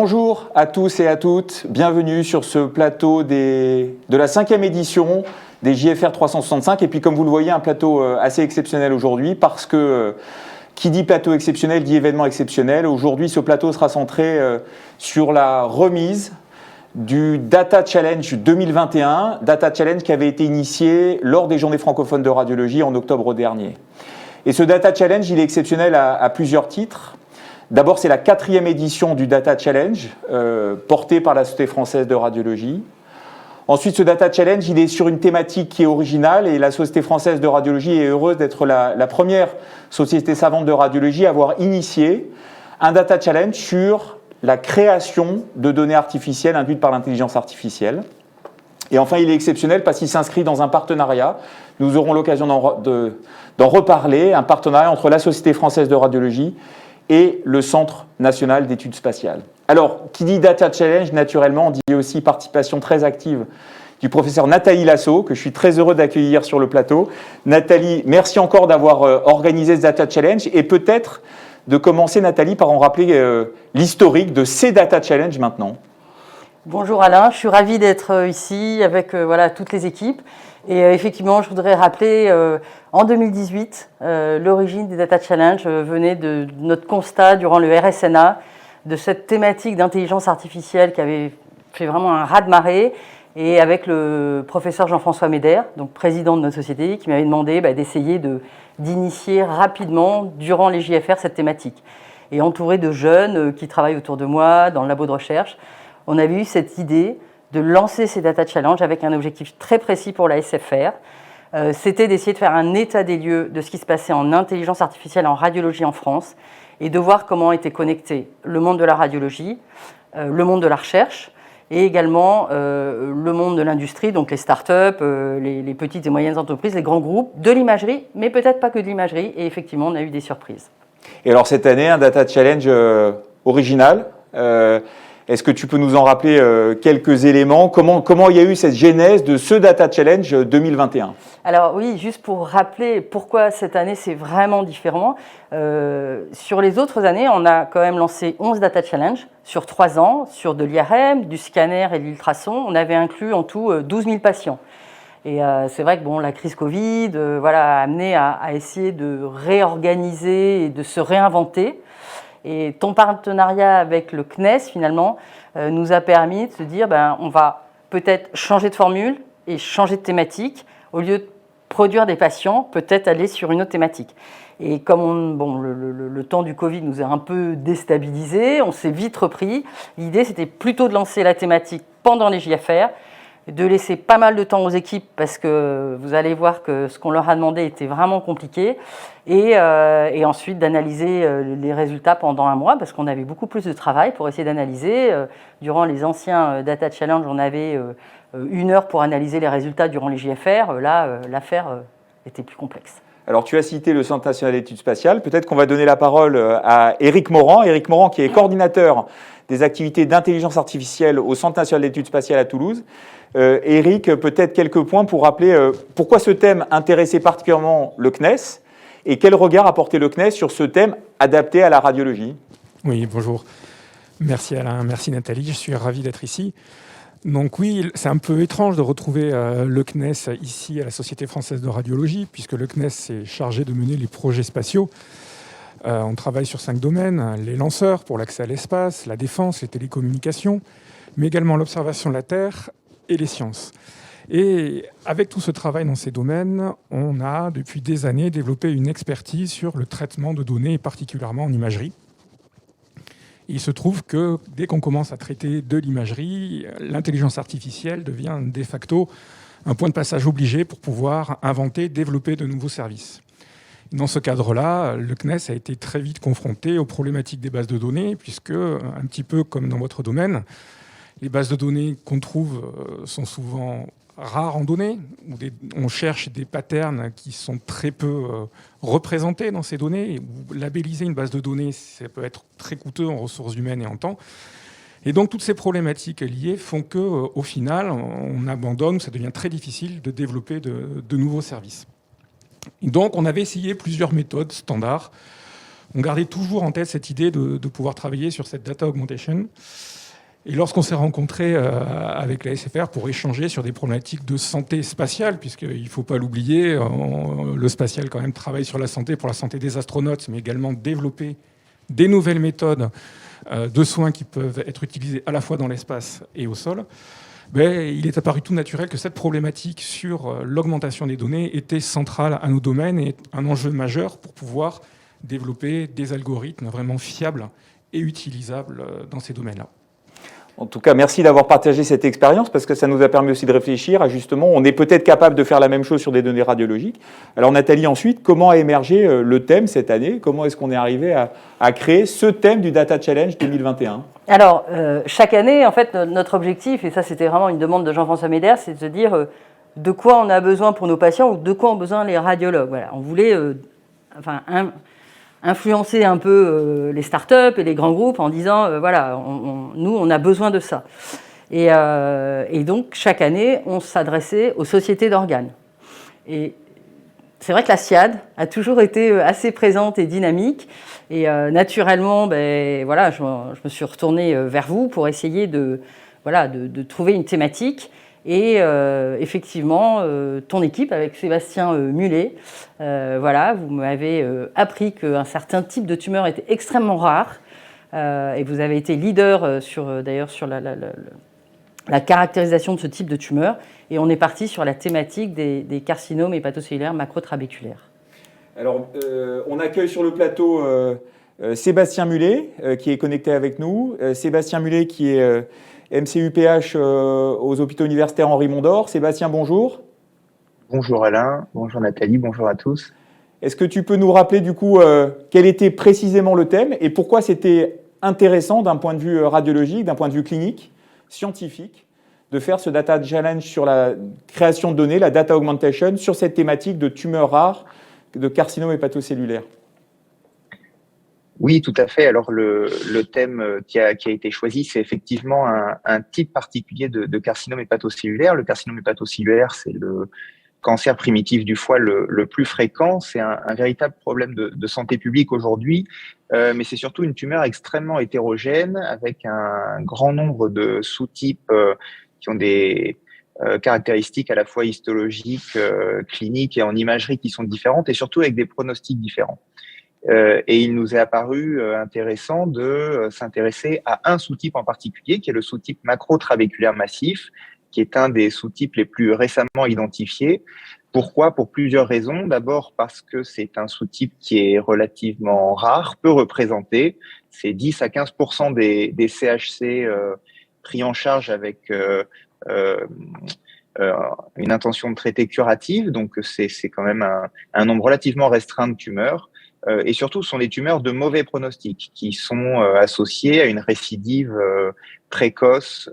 Bonjour à tous et à toutes, bienvenue sur ce plateau de la 5e édition des JFR 365. Et puis comme vous le voyez, un plateau assez exceptionnel aujourd'hui parce que qui dit plateau exceptionnel dit événement exceptionnel. Aujourd'hui, ce plateau sera centré sur la remise du Data Challenge 2021, Data Challenge qui avait été initié lors des Journées francophones de radiologie en octobre dernier. Et ce Data Challenge, il est exceptionnel à plusieurs titres. D'abord, c'est la 4e édition du Data Challenge, portée par la Société française de radiologie. Ensuite, ce Data Challenge, il est sur une thématique qui est originale et la Société française de radiologie est heureuse d'être la première société savante de radiologie à avoir initié un Data Challenge sur la création de données artificielles induites par l'intelligence artificielle. Et enfin, il est exceptionnel parce qu'il s'inscrit dans un partenariat. Nous aurons l'occasion d'en reparler, un partenariat entre la Société française de radiologie et le Centre national d'études spatiales. Alors, qui dit Data Challenge, naturellement, dit aussi participation très active du professeur Nathalie Lasso, que je suis très heureux d'accueillir sur le plateau. Nathalie, merci encore d'avoir organisé ce Data Challenge et peut-être de commencer, Nathalie, par en rappeler l'historique de ces Data Challenge maintenant. Bonjour Alain, je suis ravie d'être ici avec toutes les équipes. Et effectivement, je voudrais rappeler, en 2018, l'origine des Data Challenge venait de notre constat durant le RSNA, de cette thématique d'intelligence artificielle qui avait fait vraiment un raz-de-marée, et avec le professeur Jean-François Médère, donc président de notre société, qui m'avait demandé d'essayer d'initier rapidement, durant les JFR, cette thématique. Et entouré de jeunes qui travaillent autour de moi, dans le labo de recherche, on avait eu cette idée de lancer ces Data Challenge avec un objectif très précis pour la SFR. C'était d'essayer de faire un état des lieux de ce qui se passait en intelligence artificielle en radiologie en France et de voir comment était connecté le monde de la radiologie, le monde de la recherche et également le monde de l'industrie, donc les startups, les petites et moyennes entreprises, les grands groupes, de l'imagerie, mais peut-être pas que de l'imagerie. Et effectivement, on a eu des surprises. Et alors cette année, un Data Challenge original. Est-ce que tu peux nous en rappeler quelques éléments ? Comment il y a eu cette genèse de ce Data Challenge 2021 ? Alors oui, juste pour rappeler pourquoi cette année c'est vraiment différent. Sur les autres années, on a quand même lancé 11 Data Challenge sur 3 ans, sur de l'IRM, du scanner et de l'ultrason. On avait inclus en tout 12 000 patients. Et c'est vrai que la crise Covid a amené à essayer de réorganiser et de se réinventer. Et ton partenariat avec le CNES, finalement, nous a permis de se dire on va peut-être changer de formule et changer de thématique. Au lieu de produire des patients, peut-être aller sur une autre thématique. Et comme le temps du Covid nous a un peu déstabilisés, on s'est vite repris. L'idée, c'était plutôt de lancer la thématique pendant les JFR, de laisser pas mal de temps aux équipes parce que vous allez voir que ce qu'on leur a demandé était vraiment compliqué et ensuite d'analyser les résultats pendant un mois parce qu'on avait beaucoup plus de travail pour essayer d'analyser. Durant les anciens Data Challenge, on avait 1 heure pour analyser les résultats durant les JFR. Là, l'affaire était plus complexe. Alors, tu as cité le Centre national d'études spatiales. Peut-être qu'on va donner la parole à Éric Morand. Éric Morand, qui est coordinateur des activités d'intelligence artificielle au Centre national d'études spatiales à Toulouse. Éric, peut-être quelques points pour rappeler pourquoi ce thème intéressait particulièrement le CNES et quel regard a porté le CNES sur ce thème adapté à la radiologie. Oui, bonjour. Merci Alain, merci Nathalie, je suis ravi d'être ici. Donc oui, c'est un peu étrange de retrouver le CNES ici à la Société française de radiologie, puisque le CNES est chargé de mener les projets spatiaux. On travaille sur 5 domaines, les lanceurs pour l'accès à l'espace, la défense, les télécommunications, mais également l'observation de la Terre et les sciences. Et avec tout ce travail dans ces domaines, on a depuis des années développé une expertise sur le traitement de données, particulièrement en imagerie. Il se trouve que dès qu'on commence à traiter de l'imagerie, l'intelligence artificielle devient de facto un point de passage obligé pour pouvoir inventer, développer de nouveaux services. Dans ce cadre-là, le CNES a été très vite confronté aux problématiques des bases de données, puisque, un petit peu comme dans votre domaine, les bases de données qu'on trouve sont souvent rares en données. On cherche des patterns qui sont très peu représentés dans ces données. Labelliser une base de données, ça peut être très coûteux en ressources humaines et en temps. Et donc, toutes ces problématiques liées font qu'au final, on abandonne, ça devient très difficile de développer de nouveaux services. Donc, on avait essayé plusieurs méthodes standards on gardait toujours en tête cette idée de pouvoir travailler sur cette data augmentation. Et lorsqu'on s'est rencontré avec la SFR pour échanger sur des problématiques de santé spatiale, puisqu'il ne faut pas l'oublier, le spatial quand même travaille sur la santé pour la santé des astronautes, mais également développer des nouvelles méthodes de soins qui peuvent être utilisées à la fois dans l'espace et au sol, il est apparu tout naturel que cette problématique sur l'augmentation des données était centrale à nos domaines et un enjeu majeur pour pouvoir développer des algorithmes vraiment fiables et utilisables dans ces domaines-là. En tout cas, merci d'avoir partagé cette expérience parce que ça nous a permis aussi de réfléchir à justement, on est peut-être capable de faire la même chose sur des données radiologiques. Alors Nathalie, ensuite, comment a émergé le thème cette année? Comment est-ce qu'on est arrivé à créer ce thème du Data Challenge 2021? Alors, chaque année, en fait, notre objectif, et ça c'était vraiment une demande de Jean-François Médère, c'est de se dire de quoi on a besoin pour nos patients ou de quoi ont besoin les radiologues. Voilà. On voulait influencer un peu les startups et les grands groupes en disant nous on a besoin de ça. Et donc chaque année on s'adressait aux sociétés d'organes. Et c'est vrai que la SIAD a toujours été assez présente et dynamique. Et naturellement, je me suis retournée vers vous pour essayer de trouver une thématique. Et effectivement, ton équipe avec Sébastien Mullet, vous m'avez appris qu'un certain type de tumeur était extrêmement rare. Et vous avez été leader sur la caractérisation de ce type de tumeur. Et on est parti sur la thématique des carcinomes hépatocellulaires macrotrabéculaires. Alors, on accueille sur le plateau Sébastien Mullet, qui est connecté avec nous. Sébastien Mullet, qui est MCUPH aux hôpitaux universitaires Henri Mondor. Sébastien, bonjour. Bonjour Alain, bonjour Nathalie, bonjour à tous. Est-ce que tu peux nous rappeler du coup quel était précisément le thème et pourquoi c'était intéressant d'un point de vue radiologique, d'un point de vue clinique, scientifique, de faire ce Data Challenge sur la création de données, la Data Augmentation, sur cette thématique de tumeurs rares, de carcinome hépatocellulaire? Oui, tout à fait. Alors, le thème qui a été choisi, c'est effectivement un type particulier de carcinome hépatocellulaire. Le carcinome hépatocellulaire, c'est le cancer primitif du foie le plus fréquent. C'est un véritable problème de santé publique aujourd'hui, mais c'est surtout une tumeur extrêmement hétérogène avec un grand nombre de sous-types qui ont des caractéristiques à la fois histologiques, cliniques et en imagerie qui sont différentes et surtout avec des pronostics différents. Et il nous est apparu intéressant de s'intéresser à un sous-type en particulier, qui est le sous-type macrotrabéculaire massif, qui est un des sous-types les plus récemment identifiés. Pourquoi? Pour plusieurs raisons. D'abord parce que c'est un sous-type qui est relativement rare, peu représenté. C'est 10 à 15% des CHC pris en charge avec une intention de traiter curative. Donc c'est quand même un nombre relativement restreint de tumeurs. Et surtout, ce sont des tumeurs de mauvais pronostic qui sont associées à une récidive précoce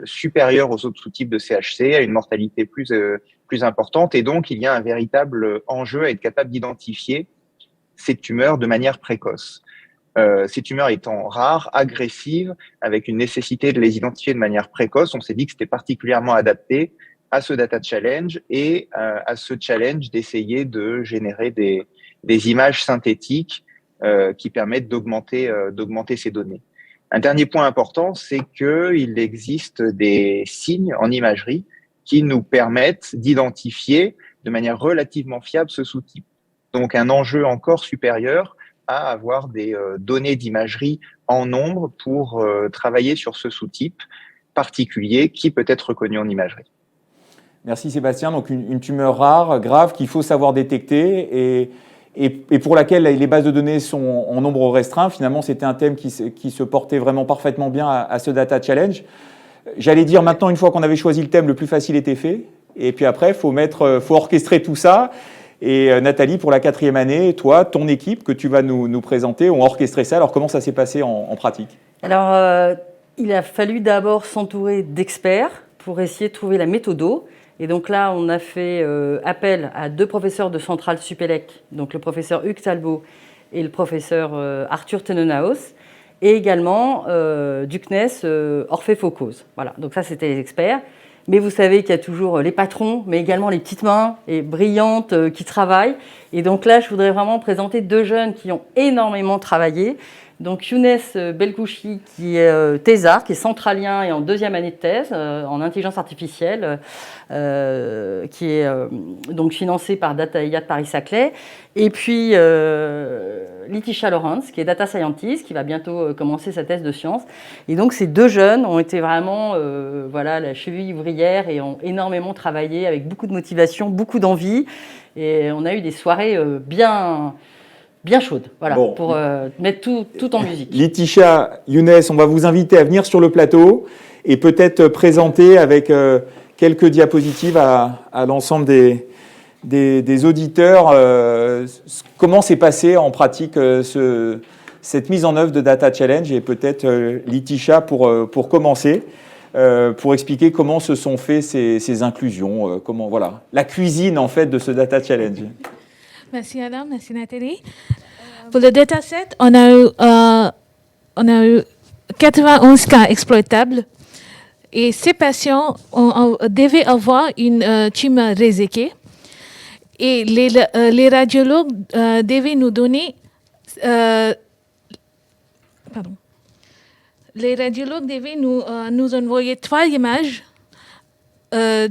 supérieure aux autres sous-types de CHC, à une mortalité plus importante. Et donc, il y a un véritable enjeu à être capable d'identifier ces tumeurs de manière précoce. Ces tumeurs étant rares, agressives, avec une nécessité de les identifier de manière précoce, on s'est dit que c'était particulièrement adapté à ce Data Challenge et à ce challenge d'essayer de générer des images synthétiques qui permettent d'augmenter ces données. Un dernier point important, c'est qu'il existe des signes en imagerie qui nous permettent d'identifier de manière relativement fiable ce sous-type. Donc un enjeu encore supérieur à avoir des données d'imagerie en nombre pour travailler sur ce sous-type particulier qui peut être reconnu en imagerie. Merci Sébastien. Donc une tumeur rare, grave, qu'il faut savoir détecter et pour laquelle les bases de données sont en nombre restreint. Finalement, c'était un thème qui se portait vraiment parfaitement bien à ce Data Challenge. J'allais dire maintenant, une fois qu'on avait choisi le thème, le plus facile était fait. Et puis après, faut orchestrer tout ça. Et Nathalie, pour la 4e année, toi, ton équipe que tu vas nous présenter, ont orchestré ça. Alors comment ça s'est passé en pratique? Alors, il a fallu d'abord s'entourer d'experts pour essayer de trouver la méthode. Et donc là, on a fait appel à 2 professeurs de Centrale Supélec, donc le professeur Hugues Talbot et le professeur Arthur Tenenhaus, et également du CNES Orphée Faucose. Voilà, donc ça, c'était les experts. Mais vous savez qu'il y a toujours les patrons, mais également les petites mains et brillantes qui travaillent. Et donc là, je voudrais vraiment présenter 2 jeunes qui ont énormément travaillé. Donc Younes Belkouchi, qui est thésard, qui est centralien et en 2e année de thèse en intelligence artificielle, qui est donc financé par Data IA de Paris-Saclay. Et puis Litisha Lawrence, qui est data scientist, qui va bientôt commencer sa thèse de sciences. Et donc ces 2 jeunes ont été vraiment la cheville ouvrière et ont énormément travaillé avec beaucoup de motivation, beaucoup d'envie. Et on a eu des soirées bien chaude, voilà, bon, pour mettre tout en musique. Litisha, Younes, on va vous inviter à venir sur le plateau et peut-être présenter avec quelques diapositives à l'ensemble des auditeurs comment s'est passé en pratique cette mise en œuvre de Data Challenge, et peut-être Litisha pour commencer, pour expliquer comment se sont fait ces inclusions, comment, voilà, la cuisine en fait de ce Data Challenge. Merci Alain, merci Nathalie. Pour le dataset, on a eu 91 cas exploitables et ces patients devaient avoir une tumeur réséquée et les radiologues devaient nous donner les radiologues devaient nous envoyer 3 images de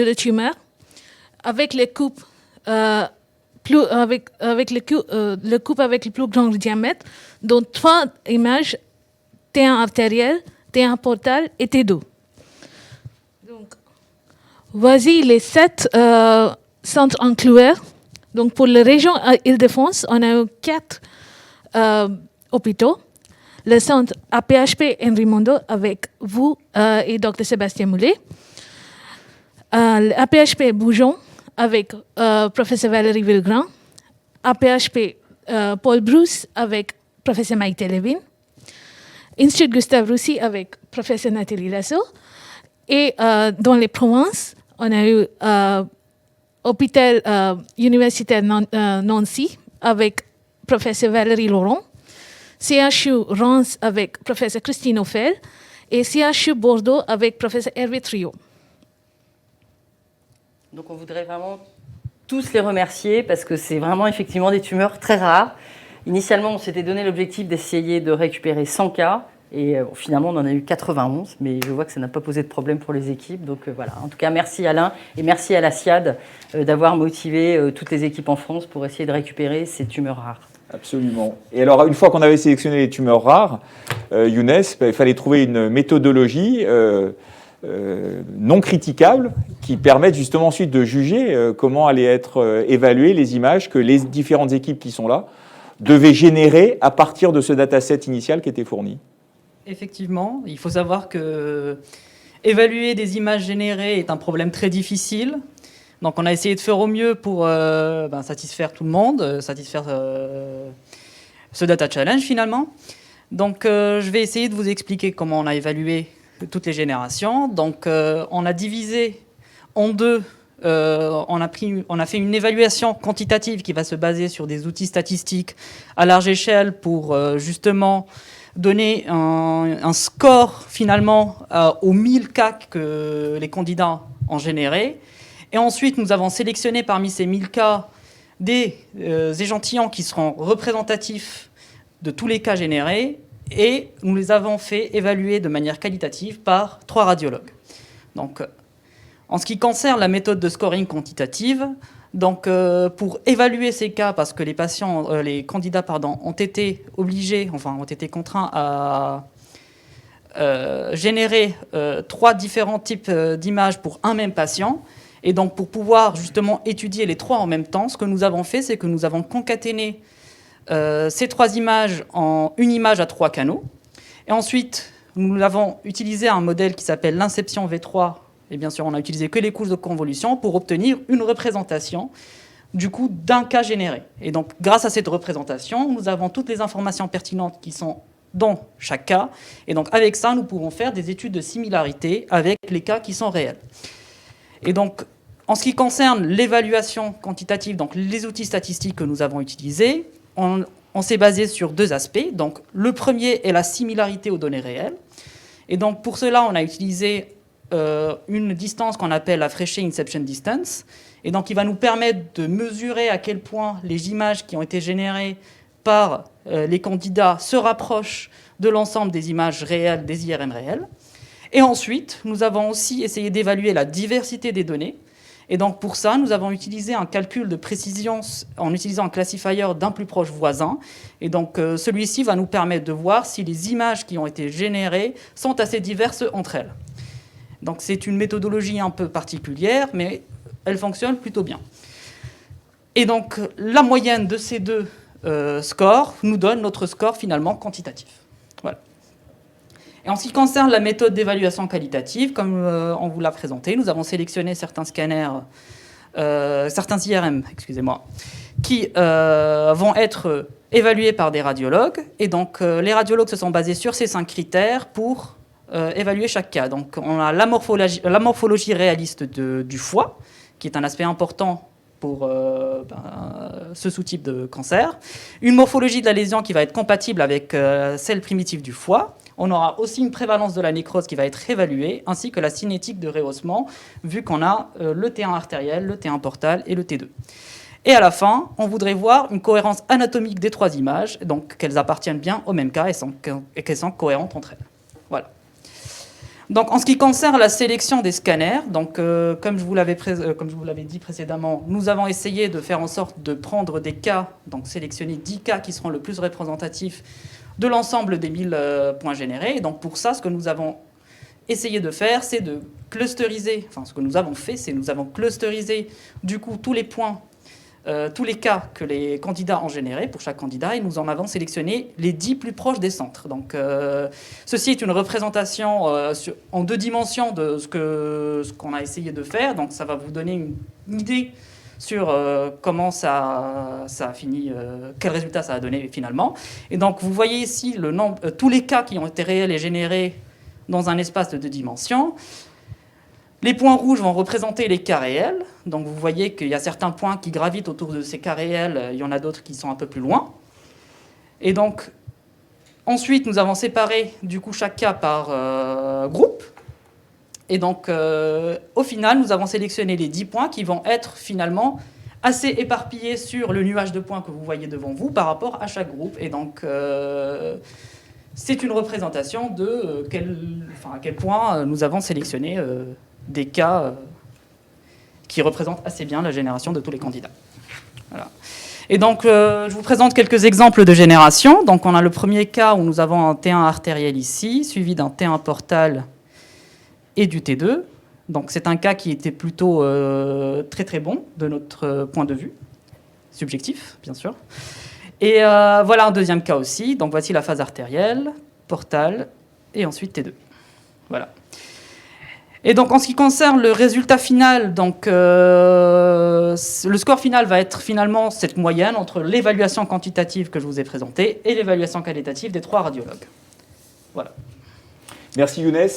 la tumeur avec les coupes avec le coupe avec le plus grand diamètre, dont 3 images, T1 artériel, T1 portal et T2. Donc, voici les 7 centres inclus. Donc, pour la région Île-de-France, on a eu 4 hôpitaux. Le centre APHP Henri Mondot avec vous et Dr Sébastien Moulet. APHP Boujon avec professeur Valérie Villegrand, APHP Paul Bruce avec professeur Maïté Levin, Institut Gustave Roussy avec professeur Nathalie Lasso, et dans les provinces, on a eu hôpital universitaire Nancy avec professeur Valérie Laurent, CHU Reims avec professeur Christine Offel et CHU Bordeaux avec professeur Hervé Trio. Donc on voudrait vraiment tous les remercier parce que c'est vraiment effectivement des tumeurs très rares. Initialement, on s'était donné l'objectif d'essayer de récupérer 100 cas et finalement on en a eu 91, mais je vois que ça n'a pas posé de problème pour les équipes. Donc voilà, en tout cas merci Alain et merci à la SIAD d'avoir motivé toutes les équipes en France pour essayer de récupérer ces tumeurs rares. Absolument. Et alors, une fois qu'on avait sélectionné les tumeurs rares, Younes, il fallait trouver une méthodologie non critiquable qui permette justement ensuite de juger comment allaient être évaluées les images que les différentes équipes qui sont là devaient générer à partir de ce dataset initial qui était fourni. Effectivement, il faut savoir que évaluer des images générées est un problème très difficile. Donc on a essayé de faire au mieux pour satisfaire tout le monde, satisfaire ce Data Challenge finalement. Donc je vais essayer de vous expliquer comment on a évalué toutes les générations. Donc on a divisé en 2, on a fait une évaluation quantitative qui va se baser sur des outils statistiques à large échelle pour justement donner un score finalement aux 1000 cas que les candidats ont générés. Et ensuite, nous avons sélectionné parmi ces 1000 cas des échantillons qui seront représentatifs de tous les cas générés et nous les avons fait évaluer de manière qualitative par 3 radiologues. Donc, en ce qui concerne la méthode de scoring quantitative, donc, pour évaluer ces cas, parce que les candidats ont été contraints à générer 3 différents types d'images pour un même patient. Et donc, pour pouvoir justement étudier les 3 en même temps, ce que nous avons fait, c'est que nous avons concaténé ces 3 images en une image à 3 canaux. Et ensuite, nous avons utilisé un modèle qui s'appelle l'Inception V3. Et bien sûr, on n'a utilisé que les couches de convolution pour obtenir une représentation du coup d'un cas généré. Et donc, grâce à cette représentation, nous avons toutes les informations pertinentes qui sont dans chaque cas. Et donc, avec ça, nous pouvons faire des études de similarité avec les cas qui sont réels. Et donc, en ce qui concerne l'évaluation quantitative, donc les outils statistiques que nous avons utilisés, on s'est basé sur 2 aspects. Donc, le premier est la similarité aux données réelles. Et donc, pour cela, on a utilisé une distance qu'on appelle la Frechet Inception Distance, et donc il va nous permettre de mesurer à quel point les images qui ont été générées par les candidats se rapprochent de l'ensemble des images réelles, des IRM réelles. Et ensuite, nous avons aussi essayé d'évaluer la diversité des données. Et donc pour ça, nous avons utilisé un calcul de précision en utilisant un classifier d'un plus proche voisin. Et donc celui-ci va nous permettre de voir si les images qui ont été générées sont assez diverses entre elles. Donc c'est une méthodologie un peu particulière, mais elle fonctionne plutôt bien. Et donc la moyenne de ces deux scores nous donne notre score finalement quantitatif. Voilà. Et en ce qui concerne la méthode d'évaluation qualitative, comme on vous l'a présenté, nous avons sélectionné certains scanners, certains IRM, excusez-moi, qui vont être évalués par des radiologues. Et donc, les radiologues se sont basés sur ces 5 critères pour évaluer chaque cas. Donc, on a la morphologie réaliste du foie, qui est un aspect important pour ce sous-type de cancer. Une morphologie de la lésion qui va être compatible avec celle primitive du foie. On aura aussi une prévalence de la nécrose qui va être évaluée, ainsi que la cinétique de rehaussement, vu qu'on a le T1 artériel, le T1 portal et le T2. Et à la fin, on voudrait voir une cohérence anatomique des 3 images, donc qu'elles appartiennent bien au même cas et qu'elles sont cohérentes entre elles. Voilà. Donc, en ce qui concerne la sélection des scanners, donc, comme je vous l'avais dit précédemment, nous avons essayé de faire en sorte de prendre des cas, donc sélectionner 10 cas qui seront le plus représentatifs de l'ensemble des 1000 points générés. Et donc pour ça, ce que nous avons essayé de faire, c'est de clusteriser, enfin ce que nous avons fait, c'est nous avons clusterisé du coup tous les points, tous les cas que les candidats ont générés pour chaque candidat, et nous en avons sélectionné les 10 plus proches des centres. Donc ceci est une représentation en 2 dimensions de ce qu'on a essayé de faire, donc ça va vous donner une idée sur comment ça a fini, quel résultat ça a donné finalement. Et donc vous voyez ici le nombre, tous les cas qui ont été réels et générés dans un espace de 2 dimensions. Les points rouges vont représenter les cas réels. Donc vous voyez qu'il y a certains points qui gravitent autour de ces cas réels, il y en a d'autres qui sont un peu plus loin. Et donc ensuite nous avons séparé du coup chaque cas par groupe. Et donc, au final, nous avons sélectionné les 10 points qui vont être finalement assez éparpillés sur le nuage de points que vous voyez devant vous par rapport à chaque groupe. Et donc, c'est une représentation de à quel point nous avons sélectionné des cas qui représentent assez bien la génération de tous les candidats. Voilà. Et donc, je vous présente quelques exemples de génération. Donc, on a le premier cas où nous avons un T1 artériel ici, suivi d'un T1 portal et du T2. Donc c'est un cas qui était plutôt très très bon de notre point de vue, subjectif bien sûr. Et voilà un deuxième cas aussi. Donc voici la phase artérielle, portal et ensuite T2. Voilà. Et donc en ce qui concerne le résultat final, donc le score final va être finalement cette moyenne entre l'évaluation quantitative que je vous ai présentée et l'évaluation qualitative des 3 radiologues. Voilà. Merci Younes.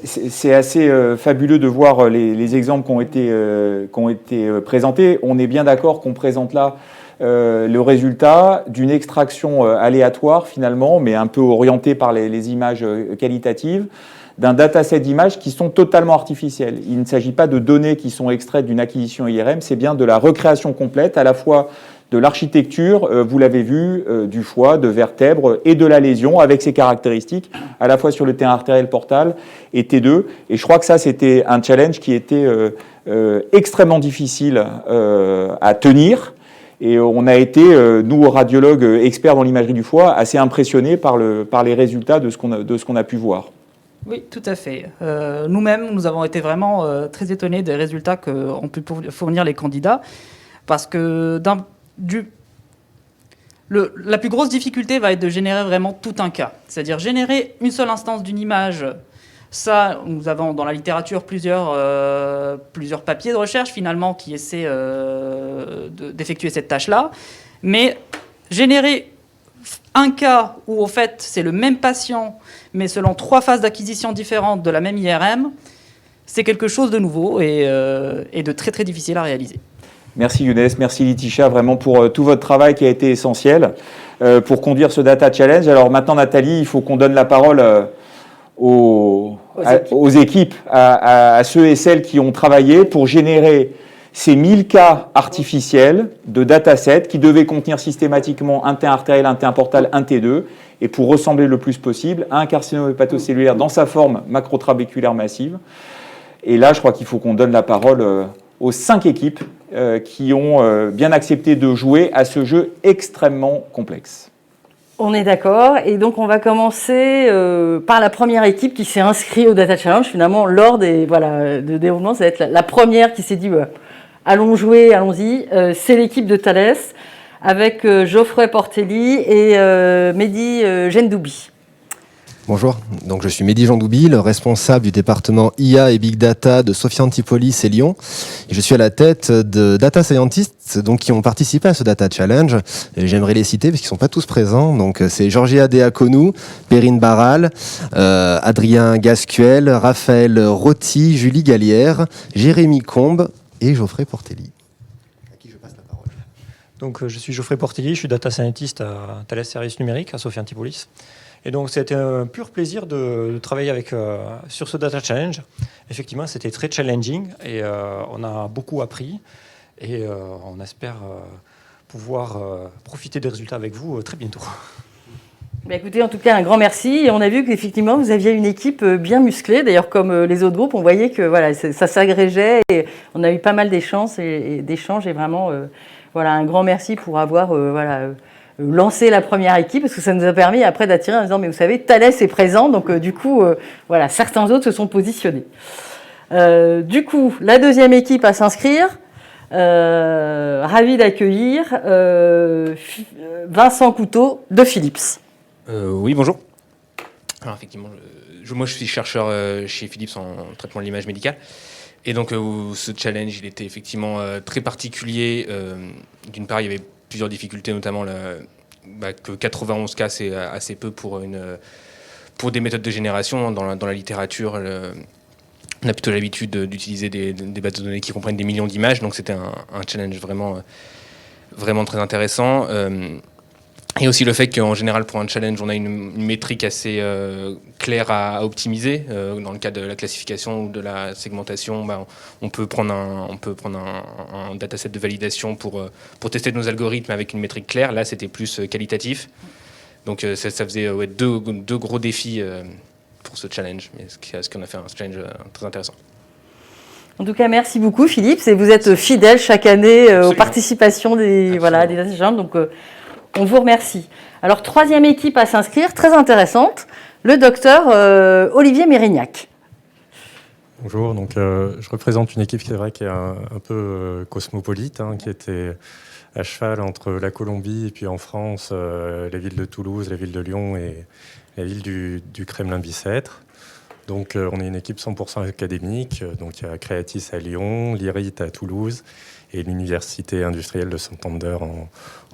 C'est assez fabuleux de voir les exemples qui ont été présentés. On est bien d'accord qu'on présente là le résultat d'une extraction aléatoire finalement, mais un peu orientée par les images qualitatives, d'un dataset d'images qui sont totalement artificielles. Il ne s'agit pas de données qui sont extraites d'une acquisition IRM, c'est bien de la recréation complète, à la fois de l'architecture, vous l'avez vu, du foie, de vertèbres et de la lésion avec ses caractéristiques, à la fois sur le T1 artériel portal et T2. Et je crois que ça, c'était un challenge qui était extrêmement difficile à tenir. Et on a été, nous, radiologues experts dans l'imagerie du foie, assez impressionnés par les résultats de ce qu'on a pu voir. Oui, tout à fait. Nous-mêmes, nous avons été vraiment très étonnés des résultats qu'ont pu fournir les candidats, parce que la plus grosse difficulté va être de générer vraiment tout un cas. C'est-à-dire générer une seule instance d'une image. Ça, nous avons dans la littérature plusieurs papiers de recherche finalement qui essaient d'effectuer cette tâche-là. Mais générer un cas où, en fait, c'est le même patient, mais selon 3 phases d'acquisition différentes de la même IRM, c'est quelque chose de nouveau et de très très difficile à réaliser. Merci Younes, merci Litisha, vraiment pour tout votre travail qui a été essentiel pour conduire ce Data Challenge. Alors maintenant Nathalie, il faut qu'on donne la parole aux aux équipes, à ceux et celles qui ont travaillé pour générer ces 1000 cas artificiels de datasets qui devaient contenir systématiquement un T1 artériel, un T1 portal, un T2, et pour ressembler le plus possible à un carcinome hépatocellulaire dans sa forme macrotrabéculaire massive. Et là, je crois qu'il faut qu'on donne la parole aux 5 équipes qui ont bien accepté de jouer à ce jeu extrêmement complexe. On est d'accord. Et donc, on va commencer par la première équipe qui s'est inscrite au Data Challenge. Finalement, lors de déroulement, ça va être la première qui s'est dit allons jouer, allons-y. C'est l'équipe de Thales avec Geoffrey Portelli et Mehdi Gendoubi. Bonjour, donc je suis Mehdi Gendoubi, le responsable du département IA et Big Data de Sophia Antipolis et Lyon. Et je suis à la tête de Data Scientists donc, qui ont participé à ce Data Challenge. Et j'aimerais les citer parce qu'ils ne sont pas tous présents. Donc c'est Georgia Diaconou, Perrine Barral, Adrien Gascuel, Raphaël Rotti, Julie Gallière, Jérémy Combe et Geoffrey Portelli. À qui je passe la parole. Donc je suis Geoffrey Portelli, je suis Data Scientist à Thales Services Numériques à Sophia Antipolis. Et donc, c'était un pur plaisir de travailler sur ce Data Challenge. Effectivement, c'était très challenging et on a beaucoup appris. Et on espère pouvoir profiter des résultats avec vous très bientôt. Écoutez, en tout cas, un grand merci. Et on a vu qu'effectivement, vous aviez une équipe bien musclée. D'ailleurs, comme les autres groupes, on voyait que ça s'agrégeait. Et on a eu pas mal d'échanges et vraiment, un grand merci pour avoir... lancer la première équipe, parce que ça nous a permis après d'attirer en disant mais vous savez, Thales est présent, donc du coup, certains autres se sont positionnés. Du coup, la deuxième équipe à s'inscrire, ravi d'accueillir Vincent Couteau de Philips. Oui, bonjour. Alors effectivement, moi je suis chercheur chez Philips en traitement de l'image médicale. Et donc ce challenge, il était effectivement très particulier. D'une part, il y avait plusieurs difficultés, notamment que 91 cas, c'est assez peu pour des méthodes de génération. Dans la littérature, on a plutôt l'habitude d'utiliser des bases de données qui comprennent des millions d'images, donc c'était un challenge vraiment très intéressant. Et aussi le fait qu'en général, pour un challenge, on a une métrique assez claire à optimiser. Dans le cas de la classification ou de la segmentation, on peut prendre un dataset de validation pour tester nos algorithmes avec une métrique claire. Là, c'était plus qualitatif. Donc ça faisait deux gros défis pour ce challenge, mais ce qui en a fait un challenge très intéressant. En tout cas, merci beaucoup, Philippe. Et vous êtes fidèle chaque année aux participations des Data Challenge. Donc, on vous remercie. Alors, troisième équipe à s'inscrire, très intéressante, le docteur Olivier Mérignac. Bonjour, donc je représente une équipe qui est un peu cosmopolite, qui était à cheval entre la Colombie et puis en France, les villes de Toulouse, la ville de Lyon et la ville du Kremlin-Bicêtre. Donc on est une équipe 100% académique, donc il y a Creatis à Lyon, l'IRIT à Toulouse et l'Université industrielle de Santander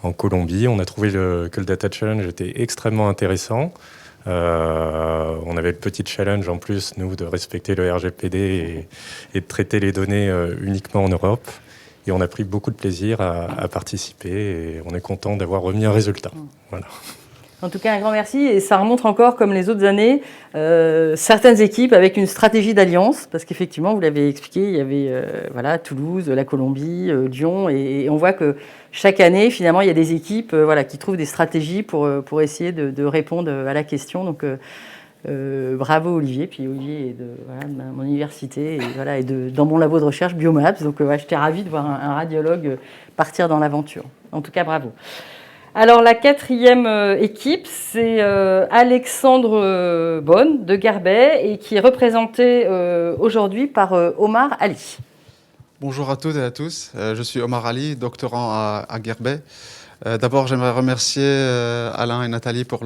en Colombie. On a trouvé que le Data Challenge était extrêmement intéressant. On avait le petit challenge en plus, nous, de respecter le RGPD et de traiter les données uniquement en Europe. Et on a pris beaucoup de plaisir à participer et on est content d'avoir remis un résultat. Voilà. En tout cas, un grand merci. Et ça remonte encore, comme les autres années, certaines équipes avec une stratégie d'alliance. Parce qu'effectivement, vous l'avez expliqué, il y avait Toulouse, la Colombie, Lyon. Et on voit que chaque année, finalement, il y a des équipes qui trouvent des stratégies pour essayer de répondre à la question. Donc, bravo Olivier. Puis Olivier est de mon université et dans mon labo de recherche Biomaps. Donc, j'étais ravie de voir un radiologue partir dans l'aventure. En tout cas, bravo. Alors, la quatrième équipe, c'est Alexandre Bonne de Guerbet et qui est représenté aujourd'hui par Omar Ali. Bonjour à toutes et à tous. Je suis Omar Ali, doctorant à Guerbet. D'abord, j'aimerais remercier Alain et Nathalie pour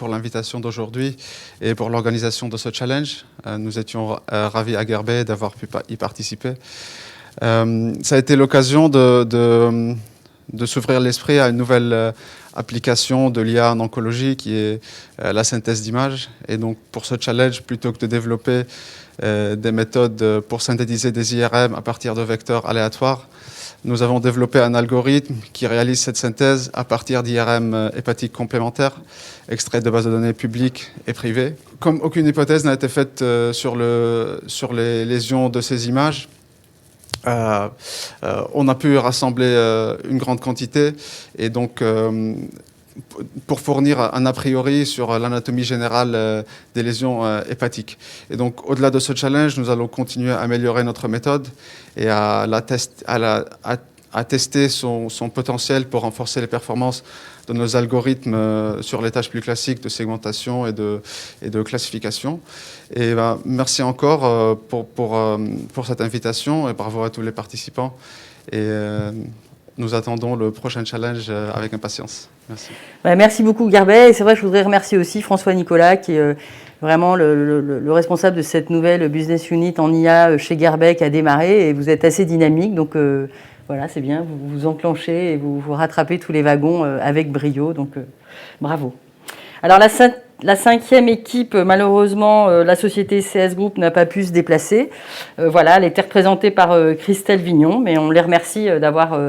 l'invitation d'aujourd'hui et pour l'organisation de ce challenge. Nous étions ravis à Guerbet d'avoir pu y participer. Ça a été l'occasion de de s'ouvrir l'esprit à une nouvelle application de l'IA en oncologie qui est la synthèse d'images. Et donc pour ce challenge, plutôt que de développer des méthodes pour synthétiser des IRM à partir de vecteurs aléatoires, nous avons développé un algorithme qui réalise cette synthèse à partir d'IRM hépatiques complémentaires, extraits de bases de données publiques et privées. Comme aucune hypothèse n'a été faite sur les lésions de ces images, on a pu rassembler une grande quantité et donc pour fournir un a priori sur l'anatomie générale des lésions hépatiques. Et donc, au-delà de ce challenge, nous allons continuer à améliorer notre méthode et à tester son potentiel pour renforcer les performances de nos algorithmes sur les tâches plus classiques de segmentation et de classification. Et merci encore pour cette invitation et bravo à tous les participants. Et nous attendons le prochain challenge avec impatience. Merci. Merci beaucoup Gerbet. Et c'est vrai, je voudrais remercier aussi François Nicolas, qui est vraiment le responsable de cette nouvelle business unit en IA chez Gerbet qui a démarré. Et vous êtes assez dynamique, donc voilà, c'est bien. Vous vous enclenchez et vous rattrapez tous les wagons avec brio. Donc bravo. Alors la cinquième équipe, malheureusement, la société CS Group n'a pas pu se déplacer. Voilà, elle était représentée par Christelle Vignon, mais on les remercie d'avoir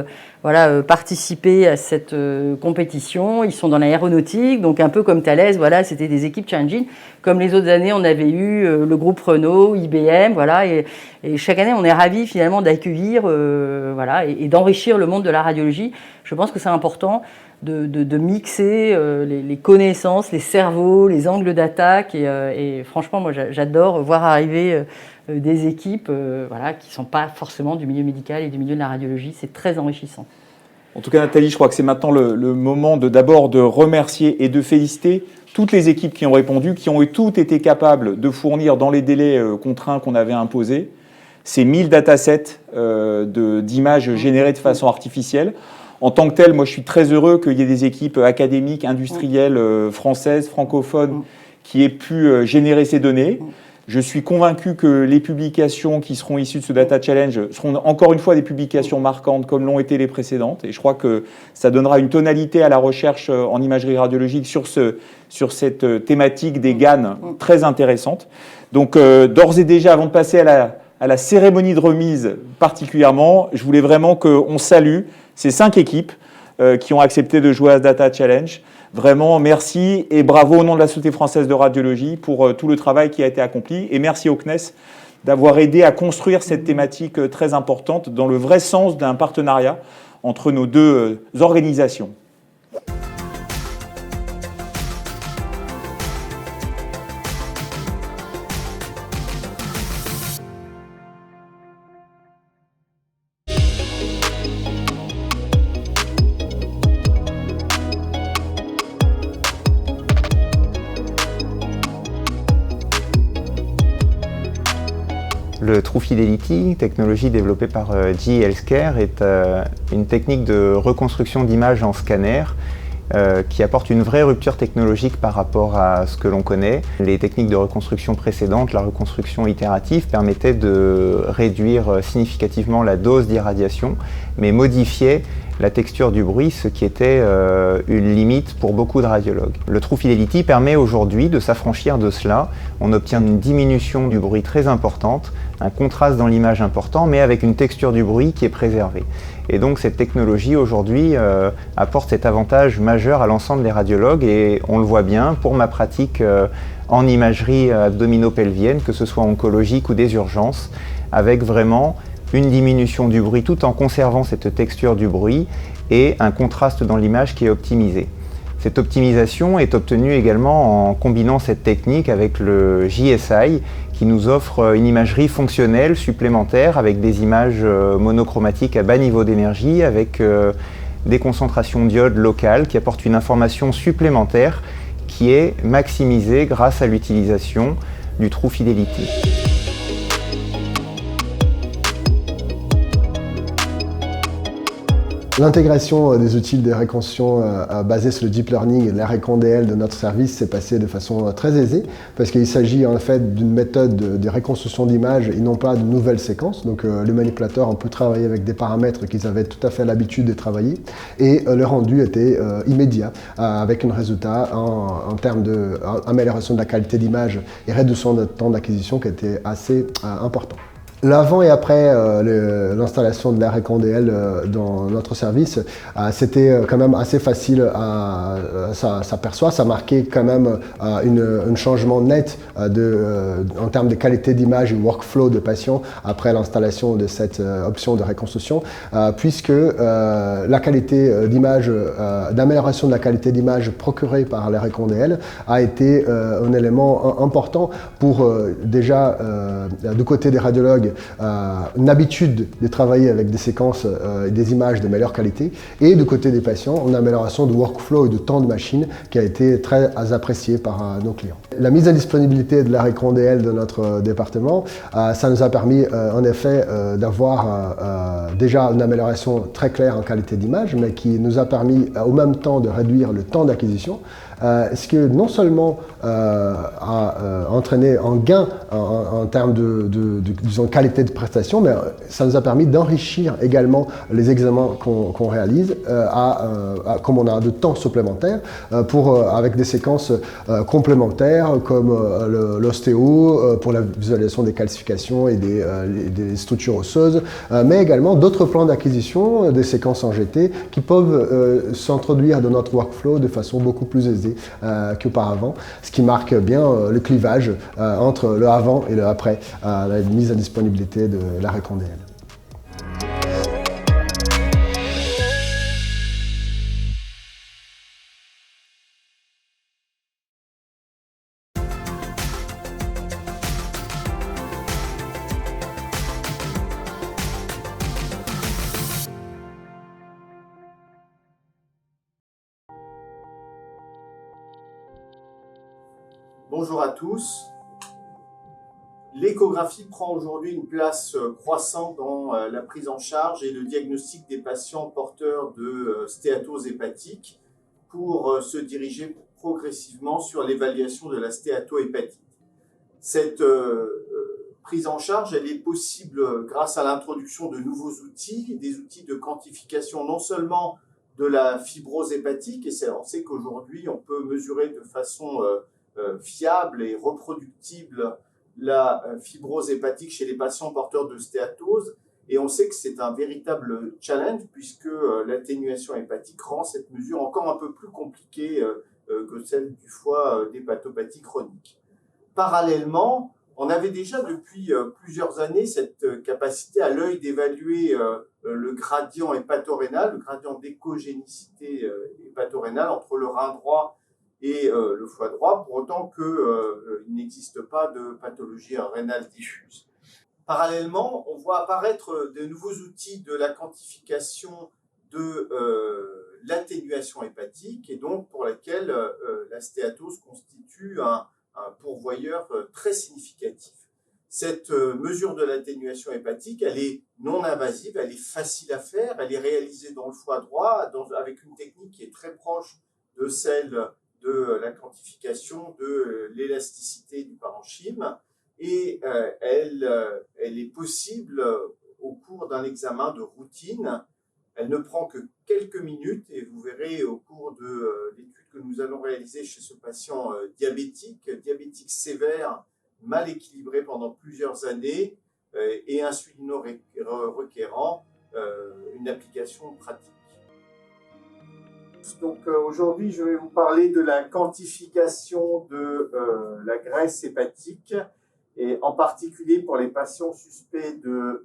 participé à cette compétition. Ils sont dans l'aéronautique, donc un peu comme Thales, voilà, c'était des équipes challenging. Comme les autres années, on avait eu le groupe Renault, IBM, voilà, et chaque année, on est ravis finalement d'accueillir et d'enrichir le monde de la radiologie. Je pense que c'est important de mixer les connaissances, les cerveaux, les angles d'attaque. Et franchement, moi, j'adore voir arriver des équipes qui ne sont pas forcément du milieu médical et du milieu de la radiologie. C'est très enrichissant. En tout cas, Nathalie, je crois que c'est maintenant le moment d'abord de remercier et de féliciter toutes les équipes qui ont répondu, qui ont toutes été capables de fournir dans les délais contraints qu'on avait imposés ces 1000 datasets d'images générées de façon artificielle. En tant que tel, moi, je suis très heureux qu'il y ait des équipes académiques, industrielles, françaises, francophones, qui aient pu générer ces données. Je suis convaincu que les publications qui seront issues de ce Data Challenge seront encore une fois des publications marquantes, comme l'ont été les précédentes. Et je crois que ça donnera une tonalité à la recherche en imagerie radiologique sur cette thématique des GAN très intéressante. Donc, d'ores et déjà, avant de passer à la cérémonie de remise particulièrement, je voulais vraiment qu'on salue ces 5 équipes qui ont accepté de jouer à ce Data Challenge. Vraiment, merci et bravo au nom de la Société française de radiologie pour tout le travail qui a été accompli. Et merci au CNES d'avoir aidé à construire cette thématique très importante dans le vrai sens d'un partenariat entre nos deux organisations. Le True Fidelity, technologie développée par GE Healthcare, est une technique de reconstruction d'images en scanner qui apporte une vraie rupture technologique par rapport à ce que l'on connaît. Les techniques de reconstruction précédentes, la reconstruction itérative, permettaient de réduire significativement la dose d'irradiation, mais modifiaient la texture du bruit, ce qui était une limite pour beaucoup de radiologues. Le True Fidelity permet aujourd'hui de s'affranchir de cela. On obtient une diminution du bruit très importante, un contraste dans l'image important, mais avec une texture du bruit qui est préservée. Et donc cette technologie aujourd'hui apporte cet avantage majeur à l'ensemble des radiologues et on le voit bien pour ma pratique en imagerie abdominopelvienne, que ce soit oncologique ou des urgences, avec vraiment une diminution du bruit tout en conservant cette texture du bruit et un contraste dans l'image qui est optimisé. Cette optimisation est obtenue également en combinant cette technique avec le JSI qui nous offre une imagerie fonctionnelle supplémentaire avec des images monochromatiques à bas niveau d'énergie avec des concentrations d'iode locales qui apportent une information supplémentaire qui est maximisée grâce à l'utilisation du True Fidelity. L'intégration des outils de reconstruction basés sur le deep learning et la RECON-DL de notre service s'est passée de façon très aisée parce qu'il s'agit en fait d'une méthode de reconstruction d'images et non pas de nouvelles séquences. Donc les manipulateurs ont pu travailler avec des paramètres qu'ils avaient tout à fait l'habitude de travailler et le rendu était immédiat avec un résultat en termes d'amélioration de la qualité d'image et réduction de temps d'acquisition qui était assez important. L'avant et après l'installation de la RECON-DL dans notre service, c'était quand même assez facile, ça marquait quand même un changement net en termes de qualité d'image et workflow de patient après l'installation de cette option de reconstruction, puisque la qualité d'image, l'amélioration de la qualité d'image procurée par la RECON-DL a été un élément important pour déjà du côté des radiologues une habitude de travailler avec des séquences et des images de meilleure qualité, et du côté des patients, une amélioration de workflow et de temps de machine qui a été très appréciée par nos clients. La mise en disponibilité de la RECON-DL de notre département, ça nous a permis en effet d'avoir déjà une amélioration très claire en qualité d'image, mais qui nous a permis au même temps de réduire le temps d'acquisition, ce qui non seulement a entraîné un gain en termes disons, qualité de prestation, mais ça nous a permis d'enrichir également les examens qu'on réalise, comme on a de temps supplémentaire, avec des séquences complémentaires comme l'ostéo, pour la visualisation des calcifications et des structures osseuses, mais également d'autres plans d'acquisition, des séquences en GT, qui peuvent s'introduire dans notre workflow de façon beaucoup plus aisée qu'auparavant, ce qui marque bien le clivage entre le avant et le après la mise en disponibilité de la RECON-DL. Bonjour à tous. L'échographie prend aujourd'hui une place croissante dans la prise en charge et le diagnostic des patients porteurs de stéatose hépatique pour se diriger progressivement sur l'évaluation de la stéatohépatite. Cette prise en charge, elle est possible grâce à l'introduction de nouveaux outils, des outils de quantification non seulement de la fibrose hépatique, et on sait qu'aujourd'hui on peut mesurer de façon fiable et reproductible la fibrose hépatique chez les patients porteurs de stéatose, et on sait que c'est un véritable challenge puisque l'atténuation hépatique rend cette mesure encore un peu plus compliquée que celle du foie d'hépatopathie chronique. Parallèlement, on avait déjà depuis plusieurs années cette capacité à l'œil d'évaluer le gradient hépatorénal, le gradient d'échogénicité hépatorénale entre le rein droit et le foie droit, pour autant qu'il n'existe pas de pathologie rénale diffuse. Parallèlement, on voit apparaître de nouveaux outils de la quantification de l'atténuation hépatique, et donc pour laquelle la stéatose constitue un pourvoyeur très significatif. Cette mesure de l'atténuation hépatique, elle est non invasive, elle est facile à faire, elle est réalisée dans le foie droit avec une technique qui est très proche de celle de la quantification de l'élasticité du parenchyme, et elle est possible au cours d'un examen de routine. Elle ne prend que quelques minutes, et vous verrez au cours de l'étude que nous allons réaliser chez ce patient diabétique sévère, mal équilibré pendant plusieurs années et insulino-requérant, une application pratique. Donc aujourd'hui, je vais vous parler de la quantification de la graisse hépatique, et en particulier pour les patients suspects de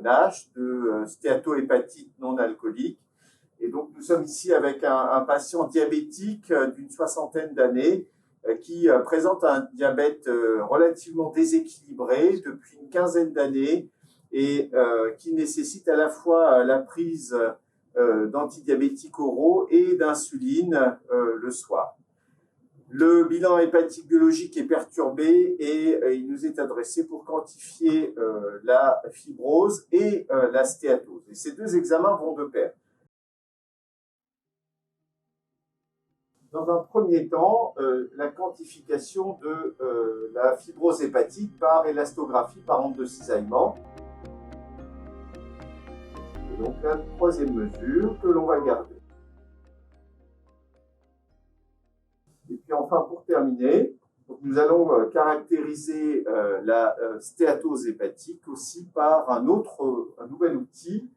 NASH, de stéatohépatite non alcoolique. Et donc nous sommes ici avec un patient diabétique d'une 60aine d'années qui présente un diabète relativement déséquilibré depuis une 15aine d'années et qui nécessite à la fois la prise d'antidiabétiques oraux et d'insuline le soir. Le bilan hépatique biologique est perturbé et il nous est adressé pour quantifier la fibrose et la stéatose. Et ces deux examens vont de pair. Dans un premier temps, la quantification de la fibrose hépatique par élastographie par onde de cisaillement. Et donc la troisième mesure que l'on va garder. Et puis enfin, pour terminer, donc nous allons caractériser la stéatose hépatique aussi par un nouvel outil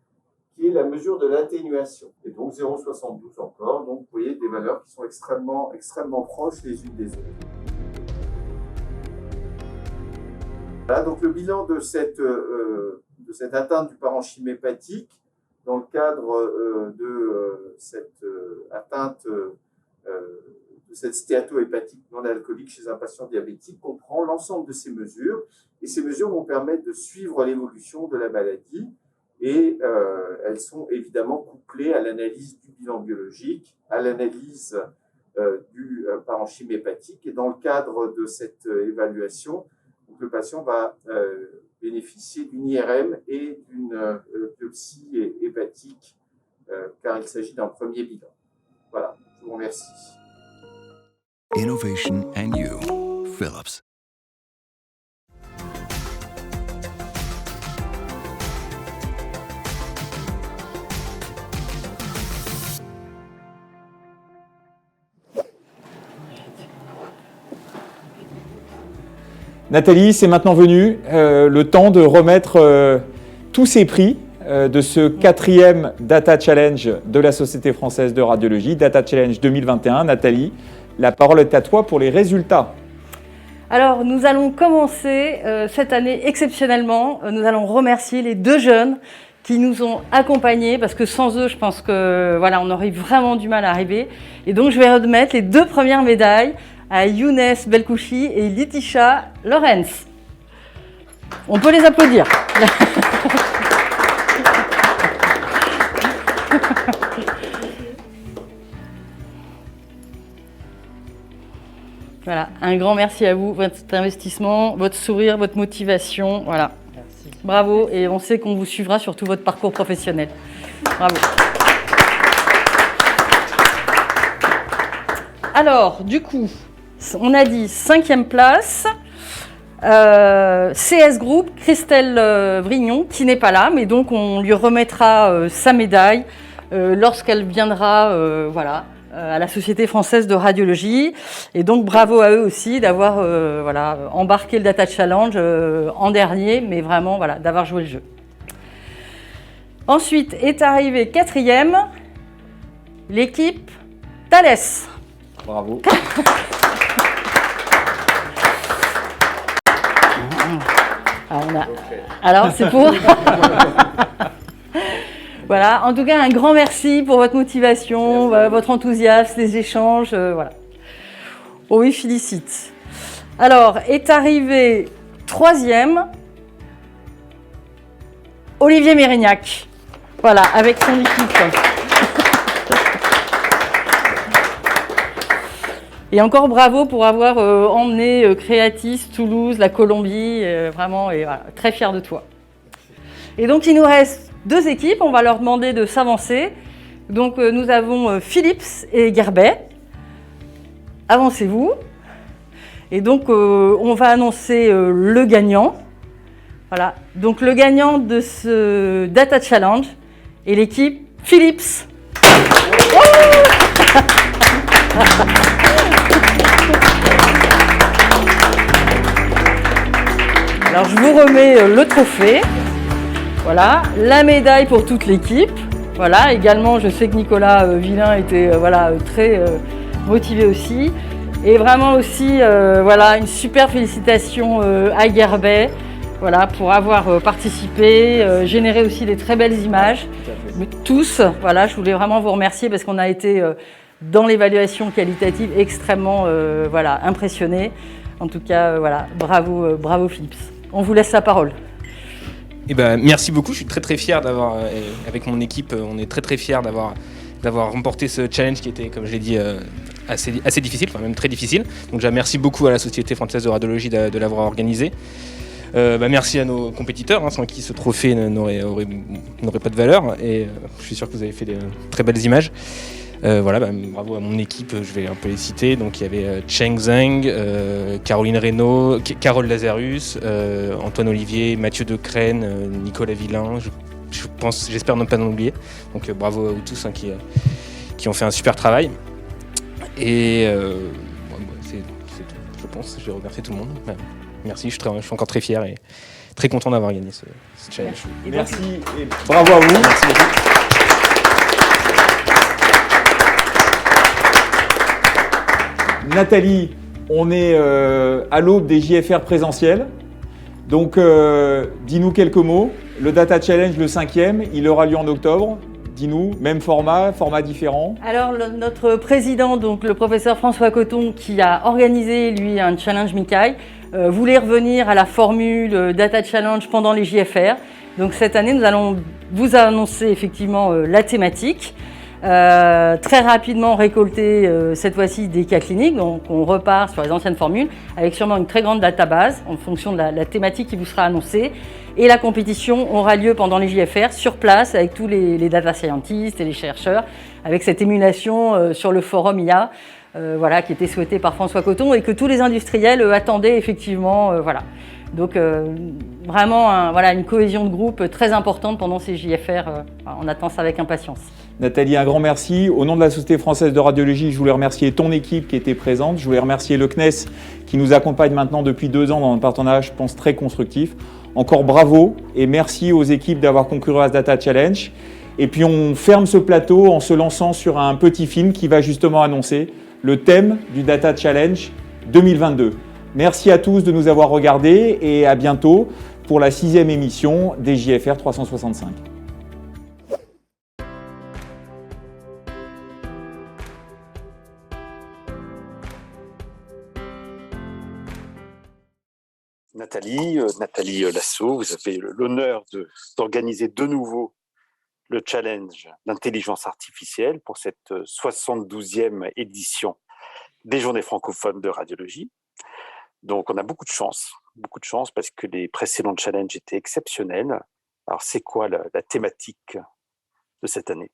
qui est la mesure de l'atténuation. Et donc 0,72 encore, donc vous voyez des valeurs qui sont extrêmement proches les unes des autres. Voilà, donc le bilan de cette atteinte du parenchyme hépatique, dans le cadre de cette atteinte de cette stéatohépatique non alcoolique chez un patient diabétique, comprend l'ensemble de ces mesures. Et ces mesures vont permettre de suivre l'évolution de la maladie. Et elles sont évidemment couplées à l'analyse du bilan biologique, à l'analyse du parenchyme hépatique. Et dans le cadre de cette évaluation, donc le patient va bénéficier d'une IRM et d'une biopsie hépatique, car il s'agit d'un premier bilan. Voilà, je vous remercie. Innovation and you, Philips. Nathalie, c'est maintenant venu le temps de remettre tous ces prix de ce 4e Data Challenge de la Société française de radiologie, Data Challenge 2021. Nathalie, la parole est à toi pour les résultats. Alors, nous allons commencer cette année exceptionnellement. Nous allons remercier les 2 jeunes qui nous ont accompagnés, parce que sans eux, je pense que voilà, on aurait vraiment du mal à arriver. Et donc, je vais remettre les 2 premières médailles à Younes Belkouchi et Litisha Lorenz. On peut les applaudir. Voilà, un grand merci à vous, votre investissement, votre sourire, votre motivation, voilà. Merci. Bravo, et on sait qu'on vous suivra sur tout votre parcours professionnel. Bravo. Alors, du coup, on a dit 5e place, CS Group, Christelle Vrignon, qui n'est pas là, mais donc on lui remettra sa médaille lorsqu'elle viendra, voilà, à la Société française de radiologie. Et donc bravo à eux aussi d'avoir voilà, embarqué le Data Challenge en dernier, mais vraiment voilà, d'avoir joué le jeu. Ensuite est arrivé 4e, l'équipe Thales. Bravo. Alors c'est pour... Voilà, en tout cas, un grand merci pour votre motivation, votre enthousiasme, les échanges, voilà. Oh oui, félicite. Alors, est arrivé 3e, Olivier Mérignac, voilà, avec son équipe. Et encore bravo pour avoir emmené Creatis, Toulouse, la Colombie, vraiment, et voilà, très fier de toi. Et donc, il nous reste 2 équipes, on va leur demander de s'avancer. Donc nous avons Philips et Gerbet. Avancez-vous. Et donc on va annoncer le gagnant. Voilà. Donc le gagnant de ce Data Challenge est l'équipe Philips. Alors je vous remets le trophée. Voilà, la médaille pour toute l'équipe. Voilà, également, je sais que Nicolas Villain était voilà, très motivé aussi. Et vraiment aussi, voilà, une super félicitation à Gerbet, voilà, pour avoir participé, généré aussi des très belles images. Tous, voilà, je voulais vraiment vous remercier parce qu'on a été dans l'évaluation qualitative extrêmement voilà, impressionnés. En tout cas, voilà, bravo, bravo Philips. On vous laisse la parole. Eh ben, merci beaucoup, je suis très fier d'avoir, avec mon équipe, on est très fiers d'avoir remporté ce challenge qui était, comme je l'ai dit, assez difficile, enfin même très difficile. Donc déjà merci beaucoup à la Société française de radiologie de l'avoir organisé. Merci à nos compétiteurs, hein, sans qui ce trophée n'aurait pas de valeur, et je suis sûr que vous avez fait de très belles images. Voilà, bravo à mon équipe, je vais un peu les citer. Donc il y avait Cheng Zheng, Caroline Reynaud, Carole Lazarus, Antoine Olivier, Mathieu Decrène, Nicolas Villain. J'espère ne pas en oublier. Donc bravo à vous tous qui ont fait un super travail. Et c'est tout, je pense. Je vais remercier tout le monde. Merci, je suis encore très fier et très content d'avoir gagné ce challenge. Merci et bravo à vous. Merci beaucoup. Nathalie, on est à l'aube des JFR présentiels. Donc, dis-nous quelques mots. Le Data Challenge, le 5e, il aura lieu en octobre. Dis-nous, même format différent. Alors, notre président, donc le professeur François Coton, qui a organisé, lui, un challenge Mikai, voulait revenir à la formule Data Challenge pendant les JFR. Donc, cette année, nous allons vous annoncer effectivement la thématique. Très rapidement récolter cette fois-ci des cas cliniques, donc on repart sur les anciennes formules avec sûrement une très grande database en fonction de la thématique qui vous sera annoncée, et la compétition aura lieu pendant les JFR sur place avec tous les data scientists et les chercheurs, avec cette émulation sur le forum IA voilà, qui était souhaitée par François Coton et que tous les industriels attendaient effectivement. Voilà. Donc vraiment voilà, une cohésion de groupe très importante pendant ces JFR, on attend ça avec impatience. Nathalie, un grand merci. Au nom de la Société française de radiologie, je voulais remercier ton équipe qui était présente. Je voulais remercier le CNES qui nous accompagne maintenant depuis 2 ans dans un partenariat, je pense, très constructif. Encore bravo et merci aux équipes d'avoir concouru à ce Data Challenge. Et puis on ferme ce plateau en se lançant sur un petit film qui va justement annoncer le thème du Data Challenge 2022. Merci à tous de nous avoir regardés et à bientôt pour la 6e émission des JFR 365. Nathalie Lasso, vous avez l'honneur d'organiser de nouveau le challenge d'intelligence artificielle pour cette 72e édition des Journées francophones de radiologie. Donc on a beaucoup de chance parce que les précédents challenges étaient exceptionnels. Alors c'est quoi la thématique de cette année ?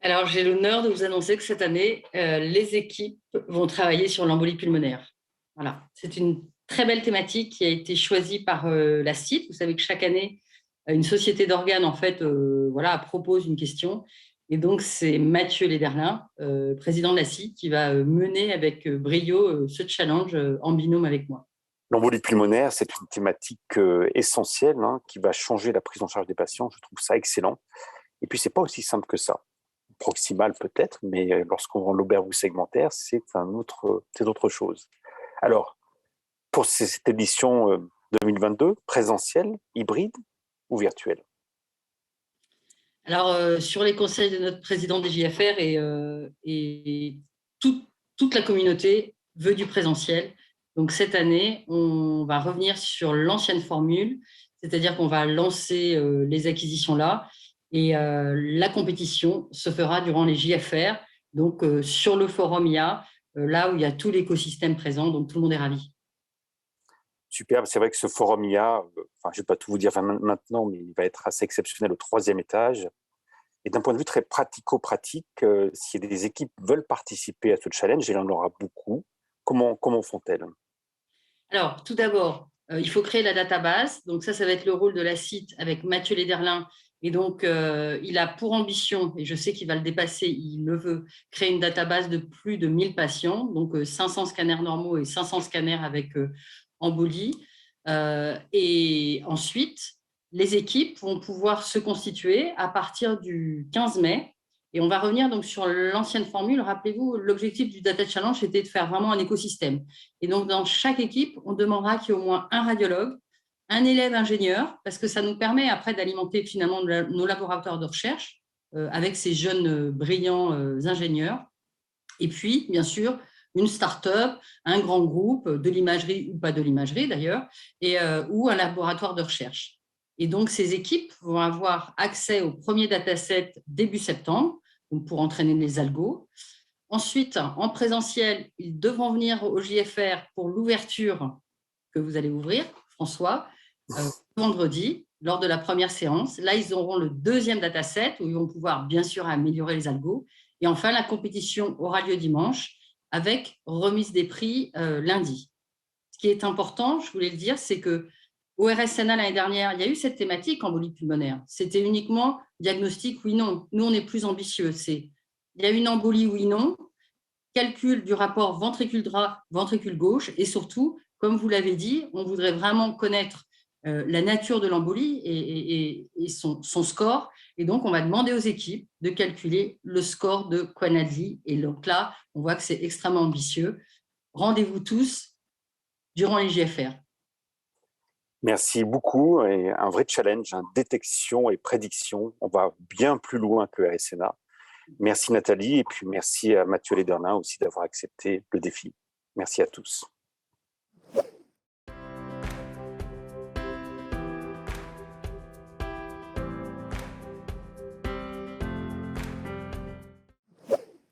Alors j'ai l'honneur de vous annoncer que cette année, les équipes vont travailler sur l'embolie pulmonaire. Voilà, c'est une très belle thématique qui a été choisie par la CIT. Vous savez que chaque année, une société d'organes en fait, voilà, propose une question. Et donc, c'est Mathieu Lederlin, président de la CIT, qui va mener avec brio ce challenge en binôme avec moi. L'embolie pulmonaire, c'est une thématique essentielle qui va changer la prise en charge des patients. Je trouve ça excellent. Et puis, c'est pas aussi simple que ça. Proximal peut-être, mais lorsqu'on rend l'obervus segmentaire, c'est autre chose. Alors, pour cette édition 2022, présentielle, hybride ou virtuelle ? Alors, sur les conseils de notre président des JFR et toute la communauté veut du présentiel. Donc, cette année, on va revenir sur l'ancienne formule, c'est-à-dire qu'on va lancer les acquisitions là et la compétition se fera durant les JFR, donc sur le forum IA, là où il y a tout l'écosystème présent, donc tout le monde est ravi. Superbe, c'est vrai que ce forum IA, je ne vais pas tout vous dire maintenant, mais il va être assez exceptionnel au 3e étage. Et d'un point de vue très pratico-pratique, si des équipes veulent participer à ce challenge, et il y en aura beaucoup, comment font-elles ? Alors, tout d'abord, il faut créer la database. Donc ça va être le rôle de la CIT avec Mathieu Lederlin. Et donc, il a pour ambition, et je sais qu'il va le dépasser, il le veut, créer une database de plus de 1000 patients, donc 500 scanners normaux et 500 scanners avec embolie. Et ensuite, les équipes vont pouvoir se constituer à partir du 15 mai. Et on va revenir donc sur l'ancienne formule. Rappelez-vous, l'objectif du Data Challenge, c'était de faire vraiment un écosystème. Et donc, dans chaque équipe, on demandera qu'il y ait au moins un radiologue, un élève ingénieur, parce que ça nous permet après d'alimenter finalement nos laboratoires de recherche avec ces jeunes brillants ingénieurs. Et puis, bien sûr, une start-up, un grand groupe, de l'imagerie ou pas de l'imagerie d'ailleurs, ou un laboratoire de recherche. Et donc, ces équipes vont avoir accès au premier dataset début septembre, donc pour entraîner les algos. Ensuite, en présentiel, ils devront venir au JFR pour l'ouverture que vous allez ouvrir, François, vendredi, lors de la première séance. Là, ils auront le 2e dataset où ils vont pouvoir bien sûr améliorer les algos. Et enfin, la compétition aura lieu dimanche avec remise des prix lundi. Ce qui est important, je voulais le dire, c'est que au RSNA l'année dernière, il y a eu cette thématique embolie pulmonaire. C'était uniquement diagnostic oui-non. Nous, on est plus ambitieux. Il y a une embolie oui-non, calcul du rapport ventricule droit, ventricule gauche, et surtout, comme vous l'avez dit, on voudrait vraiment connaître la nature de l'embolie et son score. Et donc, on va demander aux équipes de calculer le score de Quanadli. Et donc là, on voit que c'est extrêmement ambitieux. Rendez-vous tous durant les JFR. Merci beaucoup. Et un vrai challenge, détection et prédiction. On va bien plus loin que RSNA. Merci Nathalie et puis merci à Mathieu Ledernin aussi d'avoir accepté le défi. Merci à tous.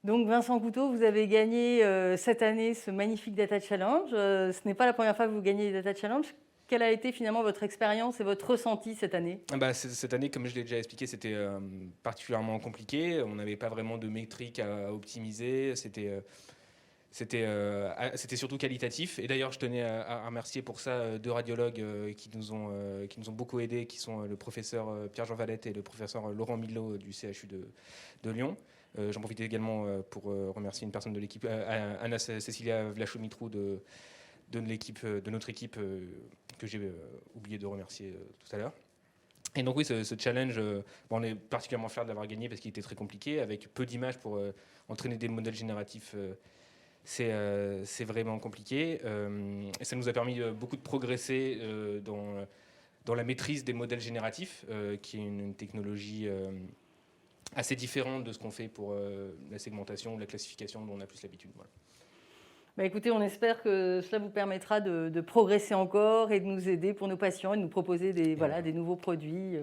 Donc Vincent Couteau, vous avez gagné cette année ce magnifique Data Challenge. Ce n'est pas la première fois que vous gagnez les Data Challenge. Quelle a été finalement votre expérience et votre ressenti cette année ? Cette année, comme je l'ai déjà expliqué, c'était particulièrement compliqué. On n'avait pas vraiment de métriques à optimiser. C'était surtout qualitatif. Et d'ailleurs, je tenais à remercier pour ça deux radiologues qui nous ont beaucoup aidés, qui sont le professeur Pierre-Jean Valette et le professeur Laurent Milot du CHU de Lyon. J'en profite également pour remercier une personne de l'équipe, Anna-Cécilia Vlachot-Mitrou de notre équipe que j'ai oublié de remercier tout à l'heure. Et donc oui, ce challenge, on est particulièrement fiers de l'avoir gagné parce qu'il était très compliqué, avec peu d'images pour entraîner des modèles génératifs. C'est vraiment compliqué. Et ça nous a permis beaucoup de progresser dans la maîtrise des modèles génératifs, qui est une technologie assez différente de ce qu'on fait pour la segmentation ou la classification dont on a plus l'habitude. Voilà. Écoutez, on espère que cela vous permettra de progresser encore et de nous aider pour nos patients et de nous proposer des nouveaux produits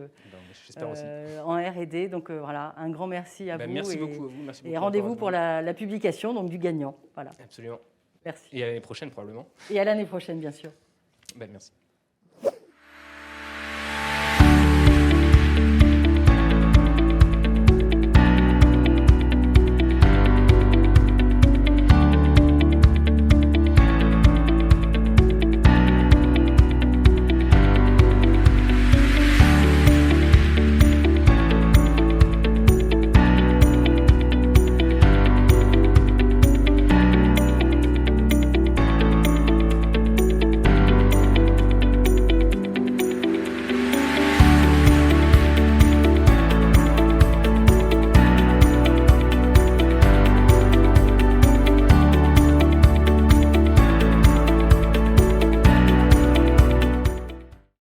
en R&D. Donc voilà, un grand merci à vous. Merci beaucoup à vous. Merci beaucoup et rendez-vous pour la publication donc, du gagnant. Voilà. Absolument. Merci. Et à l'année prochaine probablement. Et à l'année prochaine, bien sûr. Merci.